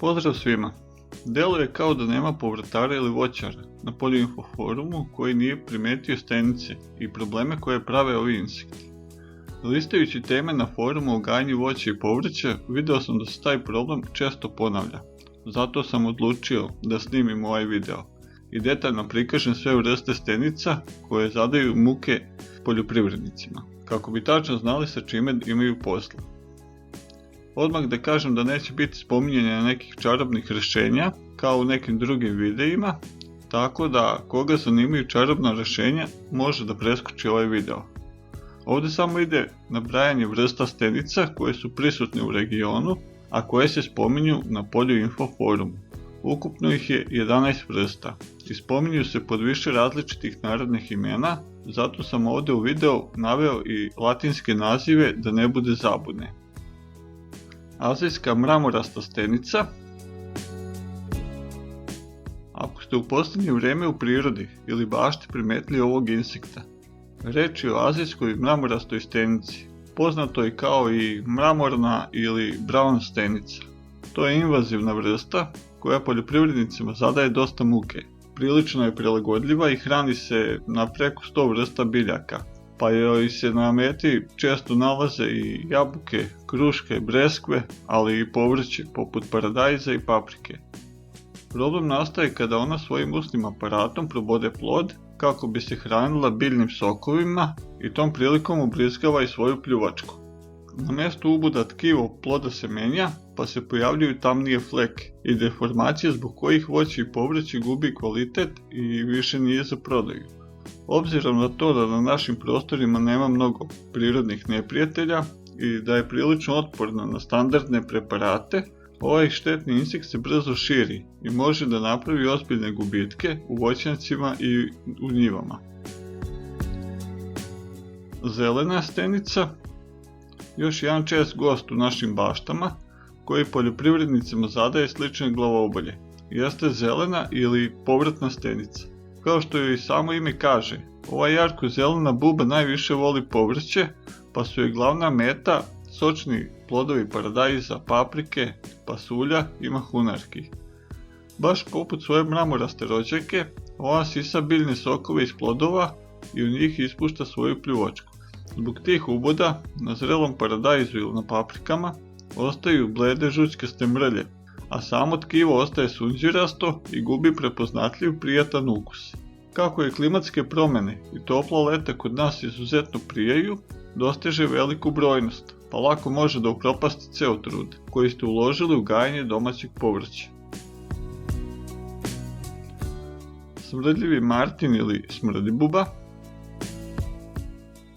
Pozdrav svima! Deluje kao da nema povrtara ili voćara na Poljoinfo forumu koji nije primetio stenice i probleme koje prave ovi insekti. Listajući teme na forumu o gajanju voća i povrća, video sam da se taj problem često ponavlja. Zato sam odlučio da snimim ovaj video i detaljno prikažem sve vrste stenica koje zadaju muke poljoprivrednicima, kako bi tačno znali sa čime imaju posla. Odmah da kažem da neće biti spominjanja nekih čarobnih rješenja kao u nekim drugim videima, tako da koga zanimaju čarobna rješenja može da preskoči ovaj video. Ovdje samo ide nabrajanje vrsta stenica koje su prisutne u regionu, a koje se spominju na Poljoinfo forumu. Ukupno ih je 11 vrsta i spominju se pod više različitih narodnih imena, zato sam ovdje u videu naveo i latinske nazive da ne bude zabune. Azijska mramorasta stenica. Ako ste u posljednje vrijeme u prirodi ili bašti primetili ovog insekta, reč je o azijskoj mramorastoj stenici, poznato je kao i mramorna ili brown stenica. To je invazivna vrsta koja poljoprivrednicima zadaje dosta muke. Prilično je prilagodljiva i hrani se na preko 100 vrsta biljaka, pa joj se na meti često nalaze i jabuke, kruške, breskve, ali i povrće poput paradajza i paprike. Problem nastaje kada ona svojim usnim aparatom probode plod kako bi se hranila biljnim sokovima i tom prilikom ubrizgava i svoju pljuvačku. Na mjestu uboda tkivo ploda se menja, pa se pojavljuju tamnije fleke i deformacije zbog kojih voće i povrće gubi kvalitet i više nije za prodaju. Obzirom na to da na našim prostorima nema mnogo prirodnih neprijatelja i da je prilično otporna na standardne preparate, ovaj štetni insekt se brzo širi i može da napravi ozbiljne gubitke u voćnjacima i u njivama. Zelena stenica, još jedan čest gost u našim baštama koji poljoprivrednicima zadaje slične glavobolje, jeste zelena ili povrtna stenica. Kao što joj samo ime kaže, ova jarko zelena buba najviše voli povrće, pa su joj glavna meta sočni plodovi paradajza, paprike, pasulja i mahunarki. Baš poput svoje mramoraste rođake, ova sisa biljne sokove iz plodova i u njih ispušta svoju pljuvačku. Zbog tih uboda na zrelom paradajzu ili na paprikama ostaju blede žućkaste mrlje, a samo tkivo ostaje sunđirasto i gubi prepoznatljiv prijatan ukus. Kako je klimatske promjene i topla leta kod nas izuzetno prijaju, dostiže veliku brojnost, pa lako može da upropasti ceo trud koji ste uložili u gajanje domaćeg povrća. Smrdljivi martin ili smrdibuba.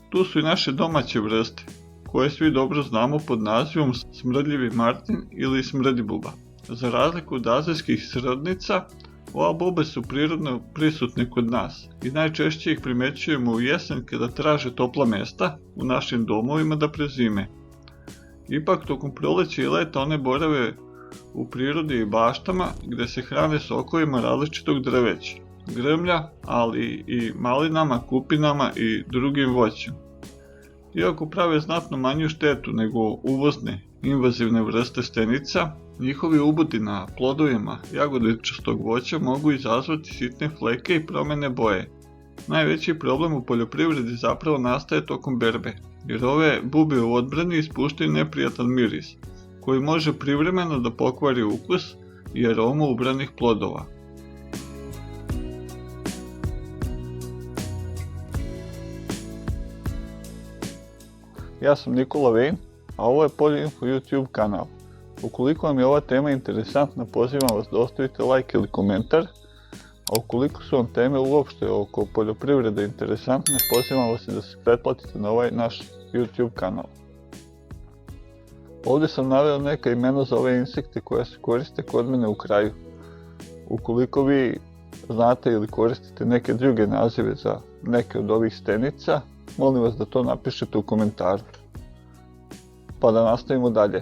Tu su i naše domaće vrste, koje svi dobro znamo pod nazivom smrdljivi martin ili smrdibuba. Za razliku od azijskih srodnica, ova bube su prirodno prisutne kod nas i najčešće ih primećujemo u jesen kada traže topla mjesta u našim domovima da prezime. Ipak tokom proleća i leta one borave u prirodi i baštama gdje se hrane sokovima različitog drveća, grmlja, ali i malinama, kupinama i drugim voćem. Iako prave znatno manju štetu nego uvozne invazivne vrste stenica, njihovi ubodi na plodovima jagodičastog voća mogu izazvati sitne fleke i promjene boje. Najveći problem u poljoprivredi zapravo nastaje tokom berbe, jer ove bube u odbrani ispuštaju neprijatan miris, koji može privremeno da pokvari ukus i aromu ubranih plodova. Ja sam Nikola Vejn, a ovo je Poljoinfo YouTube kanal. Ukoliko vam je ova tema interesantna, pozivam vas da ostavite like ili komentar, a ukoliko su vam teme uopšte oko poljoprivrede interesantne, pozivam vas da se pretplatite na ovaj naš YouTube kanal. Ovdje sam naveo neka imena za ove insekte koje se koriste kod mene u kraju. Ukoliko vi znate ili koristite neke druge nazive za neke od ovih stenica, molim vas da to napišete u komentaru. Pa da nastavimo dalje.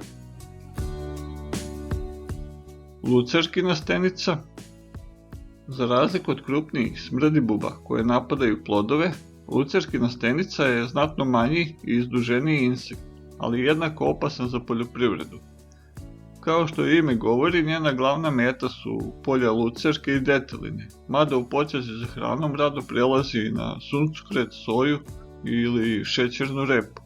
Lucerkina stenica. Za razliku od krupnijih smrdibuba koje napadaju plodove, lucerkina stenica je znatno manji i izduženiji insekt, ali jednako opasan za poljoprivredu. Kao što je ime govori, njena glavna meta su polja lucerke i deteline, mada u potrazi za hranom rado prelazi na suncokret, soju ili šećernu repu.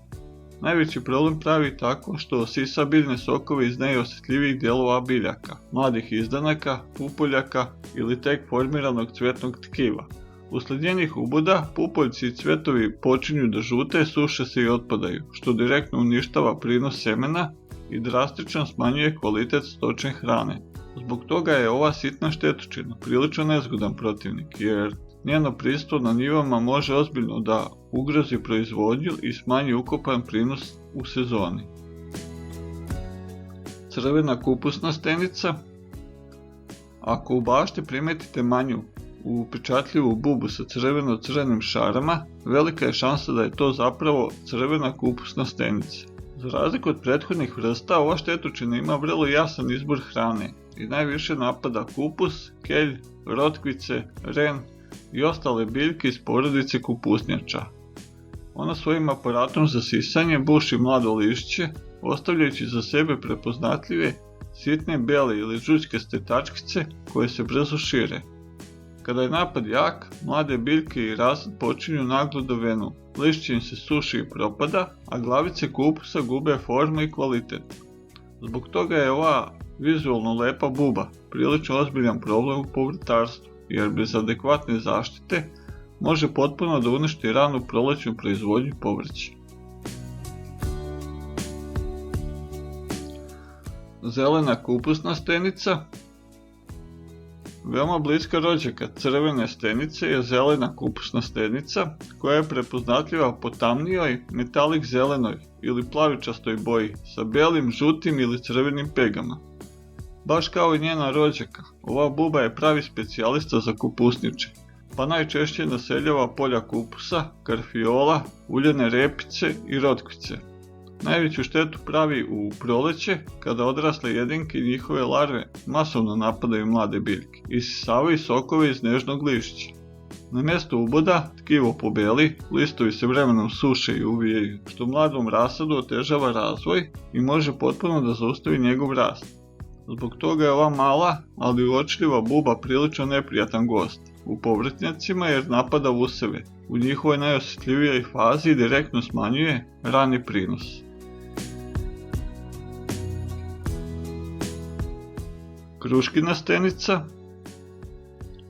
Najveći problem pravi tako što sisa biljne sokove iz najosjetljivijih dijelova biljaka, mladih izdanaka, pupoljaka ili tek formiranog cvjetnog tkiva. Usled njenih uboda, pupoljci i cvjetovi počinju da žute, suše se i otpadaju, što direktno uništava prinos semena i drastično smanjuje kvalitet stočne hrane. Zbog toga je ova sitna štetočina prilično nezgodan protivnik, jer njeno prisustvo na njivama može ozbiljno da ugrozi proizvodnju i smanji ukupan prinos u sezoni. Crvena kupusna stenica. Ako u bašti primetite manju upečatljivu bubu sa crveno-crvenim šarama, velika je šansa da je to zapravo crvena kupusna stenica. Za razliku od prethodnih vrsta, ova štetočina ima vrlo jasan izbor hrane i najviše napada kupus, kelj, rotkvice, ren i ostale biljke iz porodice kupusnjača. Ona svojim aparatom za sisanje buši mlado lišće, ostavljajući za sebe prepoznatljive, sitne bele ili žućkaste tačkice koje se brzo šire. Kada je napad jak, mlade biljke i rasad počinju naglo da venu, lišće im se suši i propada, a glavice kupusa gube formu i kvalitet. Zbog toga je ova vizualno lepa buba prilično ozbiljan problem u povrtarstvu, jer bez adekvatne zaštite može potpuno da uništi ranu prolećnu proizvodnju povrća. Zelena kupusna stenica. Veoma bliska rođaka crvene stenice je zelena kupusna stenica, koja je prepoznatljiva po tamnijoj metalik zelenoj ili plavičastoj boji sa belim, žutim ili crvenim pegama. Baš kao i njena rođaka, ova buba je pravi specijalista za kupusniče, pa najčešće naseljava polja kupusa, karfiola, uljane repice i rotkvice. Najveću štetu pravi u proleće, kada odrasle jedinke i njihove larve masovno napadaju mlade biljke i isisavaju sokove iz nežnog lišća. Na mjestu uboda tkivo pobeli, listovi se vremenom suše i uvijaju, što mladom rasadu otežava razvoj i može potpuno da zaustavi njegov rast. Zbog toga je ova mala, ali uočljiva buba prilično neprijatan gost u povrtnjacima jer napada useve. U njihovoj najosjetljivijoj fazi direktno smanjuje rani prinos. Kruškina stenica.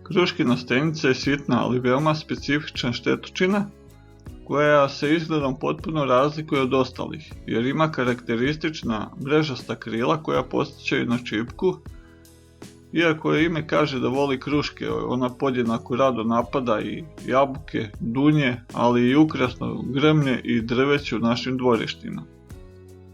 Kruškina stenica je sitna, ali veoma specifična štetočina koja se izgledom potpuno razlikuje od ostalih, jer ima karakteristična mrežasta krila koja podsjećaju na čipku. Iako je ime kaže da voli kruške, ona podjednako rado napada i jabuke, dunje, ali i ukrasno grmlje i drveće u našim dvorištima.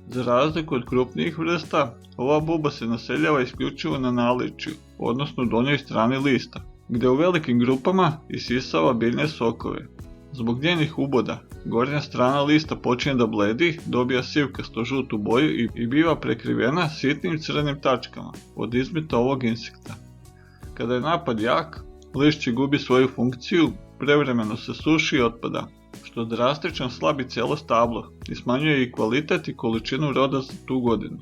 Za razliku od krupnijih vrsta, ova buba se naseljava isključivo na naličju, odnosno donjoj strani lista, gdje u velikim grupama isisava biljne sokove. Zbog njenih uboda, gornja strana lista počinje da bledi, dobija sivkasto žutu boju i biva prekrivena sitnim crvenim tačkama od izmeta ovog insekta. Kada je napad jak, lišće gubi svoju funkciju, prevremeno se suši i otpada, što drastično slabi cijelo stablo i smanjuje i kvalitet i količinu roda za tu godinu.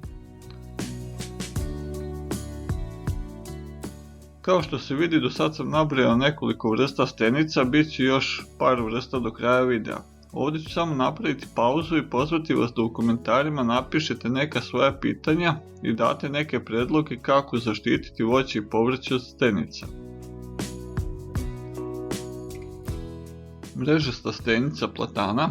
Kao što se vidi, do sad sam nabrojao nekoliko vrsta stenica, bit će još par vrsta do kraja videa. Ovdje ću samo napraviti pauzu i pozvati vas da u komentarima napišete neka svoja pitanja i date neke predloge kako zaštititi voće i povrće od stenica. Mrežasta stenica platana.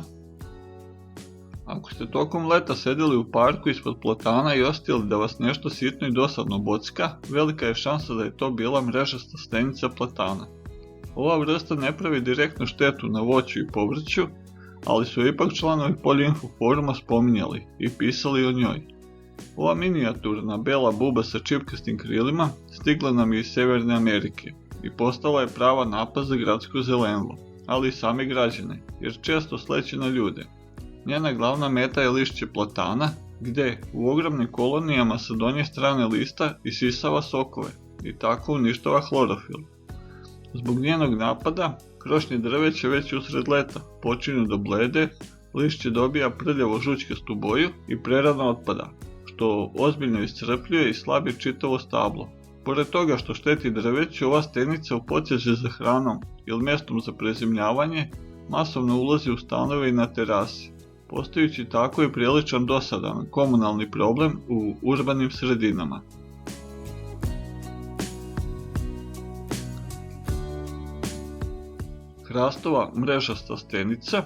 Ako ste tokom leta sedjeli u parku ispod platana i osjetili da vas nešto sitno i dosadno bocka, velika je šansa da je to bila mrežasta stenica platana. Ova vrsta ne pravi direktnu štetu na voću i povrću, ali su ipak članovi Poljinfo foruma spominjali i pisali o njoj. Ova minijaturna bela buba sa čipkastim krilima stigla nam je iz Severne Amerike i postala je prava napast za gradsko zelenilo, ali i same građane, jer često sleće na ljude. Njena glavna meta je lišće platana, gdje u ogromnim kolonijama sa donje strane lista isisava sokove i tako uništava klorofil. Zbog njenog napada, krošnje drveće već usred leta počinju da blede, lišće dobija prljavo žućkastu boju i prerano otpada, što što ozbiljno iscrpljuje i slabi čitavo stablo. Pored toga što šteti drveću, ova stenica u potrazi za hranom ili mjestom za prezimljavanje masovno ulazi u stanove i na terasi, postajući tako i priličan dosadan komunalni problem u urbanim sredinama. Hrastova mrežasta stenica.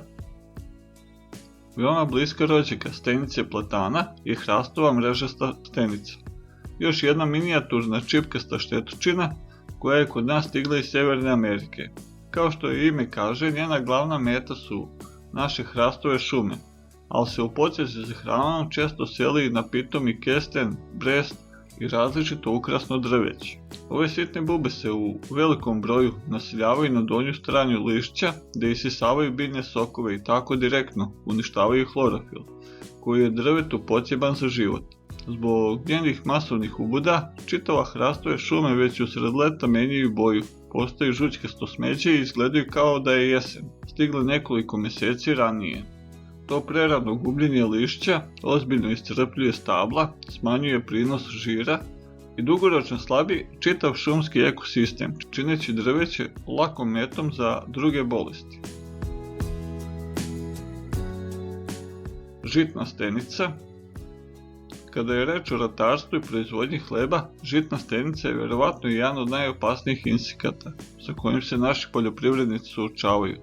Veoma bliska rođaka stenice platana je hrastova mrežasta stenica. Još jedna minijaturna čipkasta štetočina koja je kod nas stigla iz Sjeverne Amerike. Kao što je ime kaže, njena glavna meta su naše hrastove šume, ali se u potrazi za hranom često seli na pitomi kesten, brest i različito ukrasno drveće. Ove sitne bube se u velikom broju naseljavaju na donju stranu lišća gdje isisavaju biljne sokove i tako direktno uništavaju hlorofil, koji je drvetu potreban za život. Zbog njenih masovnih ubuda, čitava hrastove šume već usred leta menjaju boju, postaju žućkasto smeće i izgledaju kao da je jesen, stigle nekoliko mjeseci ranije. To prerano gubljenje lišća ozbiljno iscrpljuje stabla, smanjuje prinos žira i dugoročno slabi čitav šumski ekosistem, čineći drveće lakom metom za druge bolesti. Žitna stenica. Kada je reč o ratarstvu i proizvodnji hleba, žitna stenica je vjerovatno jedan od najopasnijih insekata sa kojim se naši poljoprivrednici suočavaju.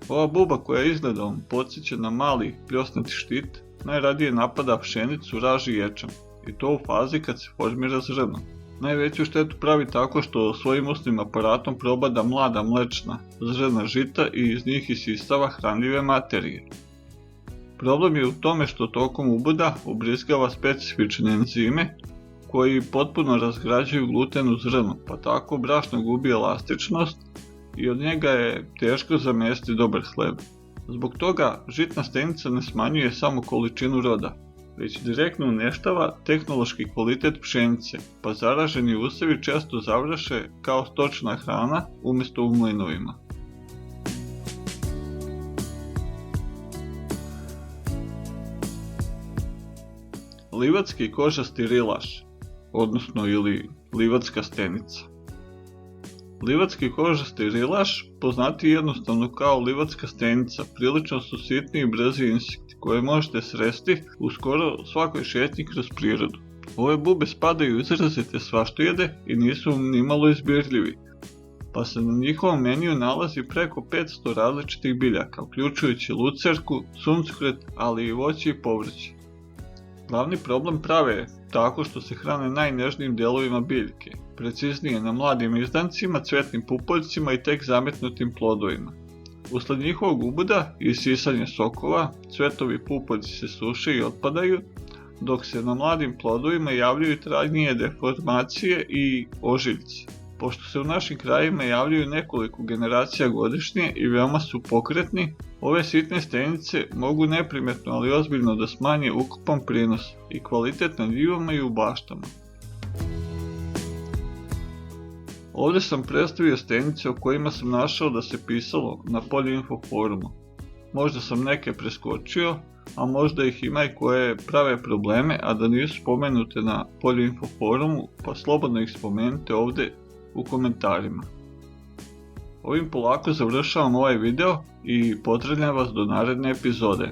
Ova buba koja izgledom podsjeća na mali pljosnati štit, najradije napada pšenicu, raž i ječam, i to u fazi kad se formira zrno. Najveću štetu pravi tako što svojim usnim aparatom probada mlada mlečna zrna žita i iz njih isisava hranljive materije. Problem je u tome što tokom uboda ubrizgava specifične enzime koji potpuno razgrađuju gluten u zrnu, pa tako brašno gubi elastičnost i od njega je teško zamestiti dobar hleb. Zbog toga žitna stenica ne smanjuje samo količinu roda, već direktno uništava tehnološki kvalitet pšenice, pa zaraženi usevi često završe kao stočna hrana umjesto u mlinovima. Livatski kožasti rilaš, odnosno ili livatska stenica. Livatski kožasti rilaš, poznati jednostavno kao livatska stenica, prilično su sitni i brzi insekti koje možete sresti u skoro svakoj šetnji kroz prirodu. Ove bube spadaju u izrazite svaštojede i nisu nimalo izbirljivi, pa se na njihovom meniju nalazi preko 500 različitih biljaka, uključujući lucerku, suncokret, ali i voće i povrće. Glavni problem prave tako što se hrane najnježnijim dijelovima biljke, preciznije na mladim izdancima, cvetnim pupoljcima i tek zametnutim plodovima. Usled njihovog uboda i isisanja sokova, cvetovi pupoljci se suše i otpadaju, dok se na mladim plodovima javljaju trajnije deformacije i ožiljci. Pošto se u našim krajima javljaju nekoliko generacija godišnje i veoma su pokretni, ove sitne stenice mogu neprimetno ali ozbiljno da smanje ukupan prinos i kvalitet na njivama i u baštama. Ovdje sam predstavio stenice o kojima sam našao da se pisalo na Poljinfo forumu. Možda sam neke preskočio, a možda ih ima i koje prave probleme, a da nisu spomenute na Poljinfo forumu, pa slobodno ih spomenite ovdje u komentarima. Ovim polako završavam ovaj video i pozdravljam vas do naredne epizode.